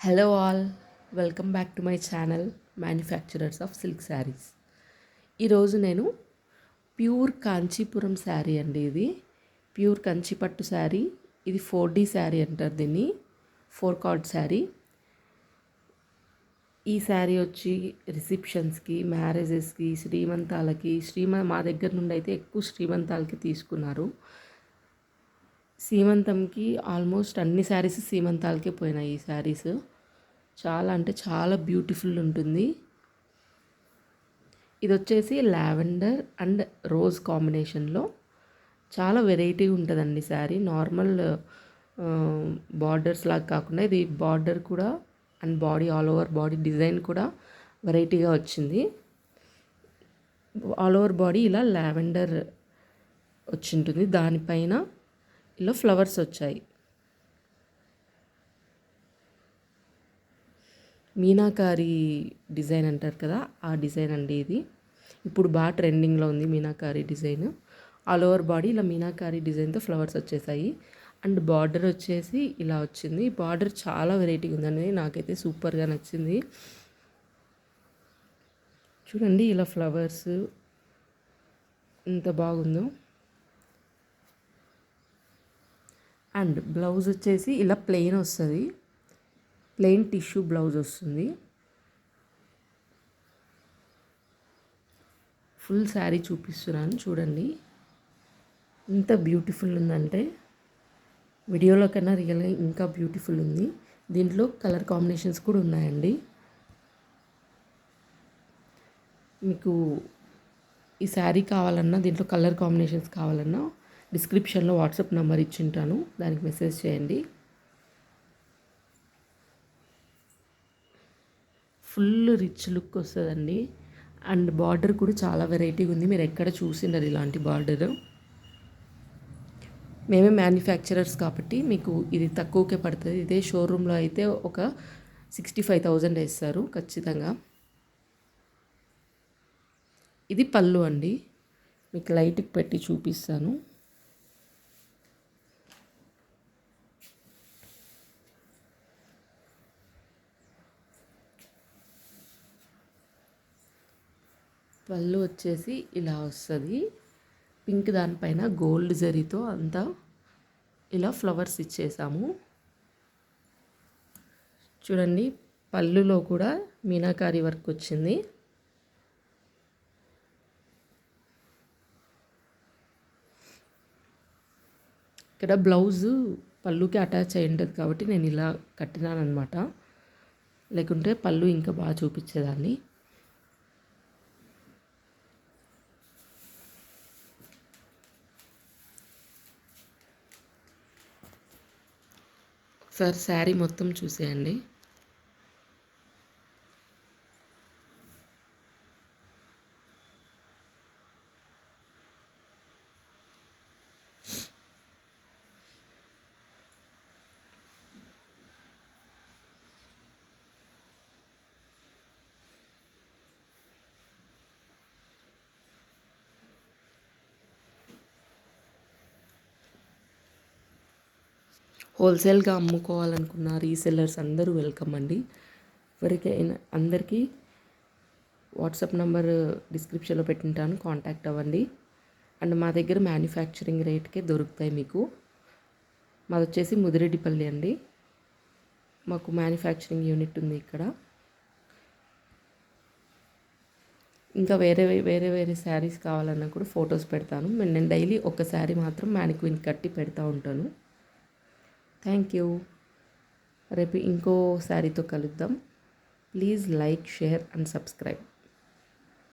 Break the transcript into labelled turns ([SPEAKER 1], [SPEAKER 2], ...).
[SPEAKER 1] Hello all, welcome back to my channel manufacturers of silk saris. ఈరోజు నేను pure Kanchipuram sari అండి. ఇది ప్యూర్ కంచిపట్టు శారీ. ఇది 4D శారీ అంటారు దీన్ని, 4 కార్డ్ శారీ. ఈ శారీ వచ్చి రిసెప్షన్స్కి, మ్యారేజెస్కి, శ్రీమంతాలకి మా దగ్గర నుండి అయితే ఎక్కువ శ్రీమంతాలకి తీసుకున్నారు. సీమంతంకి ఆల్మోస్ట్ అన్ని శారీస్ సీమంతాలకే పోయినాయి. ఈ శారీస్ చాలా అంటే చాలా బ్యూటిఫుల్ ఉంటుంది. ఇది వచ్చేసి లావెండర్ అండ్ రోజ్ కాంబినేషన్లో చాలా వెరైటీ ఉంటుందండి శారీ. నార్మల్ బార్డర్స్ లాగా కాకుండా ఇది బార్డర్ కూడా and body all over body design కూడా వెరైటీగా వచ్చింది. ఆల్ ఓవర్ బాడీ ఇలా లావెండర్ వచ్చింటుంది, దానిపైన ఇలా ఫ్లవర్స్ వచ్చాయి. మీనాకారి డిజైన్ అంటారు కదా, ఆ డిజైన్ అండి ఇది. ఇప్పుడు బాగా ట్రెండింగ్లో ఉంది meenakari design. All over body ఇలా మీనాకారి డిజైన్తో ఫ్లవర్స్ వచ్చేసాయి. అండ్ బార్డర్ వచ్చేసి ఇలా వచ్చింది. బార్డర్ చాలా వెరైటీగా ఉందండి, నాకైతే సూపర్గా నచ్చింది. చూడండి ఇలా ఫ్లవర్స్ ఎంత బాగుందో. అండ్ బ్లౌజ్ వచ్చేసి ఇలా ప్లెయిన్ వస్తుంది, ప్లెయిన్ టిష్యూ బ్లౌజ్ వస్తుంది. ఫుల్ శారీ చూపిస్తున్నాను చూడండి, ఎంత బ్యూటిఫుల్ ఉందంటే వీడియోలో కన్నా రియల్గా ఇంకా బ్యూటిఫుల్ ఉంది. దీంట్లో కలర్ కాంబినేషన్స్ కూడా ఉన్నాయండి. మీకు ఈ శారీ కావాలన్నా, దీంట్లో కలర్ కాంబినేషన్స్ కావాలన్నా డిస్క్రిప్షన్లో వాట్సాప్ నెంబర్ ఇచ్చింటాను, దానికి మెసేజ్ చేయండి. ఫుల్ రిచ్ లుక్ వస్తుందండి. అండ్ బార్డర్ కూడా చాలా వెరైటీగా ఉంది, మీరు ఎక్కడ చూసిండరు ఇలాంటి బార్డర్. మేమే మ్యానుఫ్యాక్చరర్స్ కాబట్టి మీకు ఇది తక్కువకే పడుతుంది. ఇదే షోరూంలో అయితే ఒక 65,000 వేస్తారు ఖచ్చితంగా. ఇది పళ్ళు అండి, మీకు లైట్కి పెట్టి చూపిస్తాను. పళ్ళు వచ్చేసి ఇలా వస్తుంది, పింక్ దానిపైన గోల్డ్ జరీతో అంతా ఇలా ఫ్లవర్స్ ఇచ్చేసాము. చూడండి పళ్ళులో కూడా మీనాకారి వర్క్ వచ్చింది. ఇక్కడ బ్లౌజు పళ్ళుకి అటాచ్ అయి ఉంటుంది కాబట్టి నేను ఇలా కట్టినాను అనమాట, లేకుంటే పళ్ళు ఇంకా బాగా చూపించేదాన్ని. ఒకసారి శారీ మొత్తం చూసేయండి. హోల్సేల్గా అమ్ముకోవాలనుకున్న రీసెల్లర్స్ అందరూ వెల్కమ్ అండి. ఎవరికైనా అందరికీ వాట్సాప్ నెంబర్ డిస్క్రిప్షన్లో పెట్టింటాను, కాంటాక్ట్ అవ్వండి. అండ్ మా దగ్గర మ్యానుఫ్యాక్చరింగ్ రేట్కే దొరుకుతాయి మీకు. మాది వచ్చేసి ముదిరెడ్డిపల్లి అండి, మాకు మ్యానుఫ్యాక్చరింగ్ యూనిట్ ఉంది ఇక్కడ. ఇంకా వేరే వేరే శారీస్ కావాలన్నా కూడా ఫొటోస్ పెడతాను. నేను డైలీ ఒక శారీ మాత్రం మ్యానిక్విన్ కట్టి పెడతా ఉంటాను. Thank you. రేపు ఇంకో శారీతో కలుద్దాం. Please like, share and subscribe.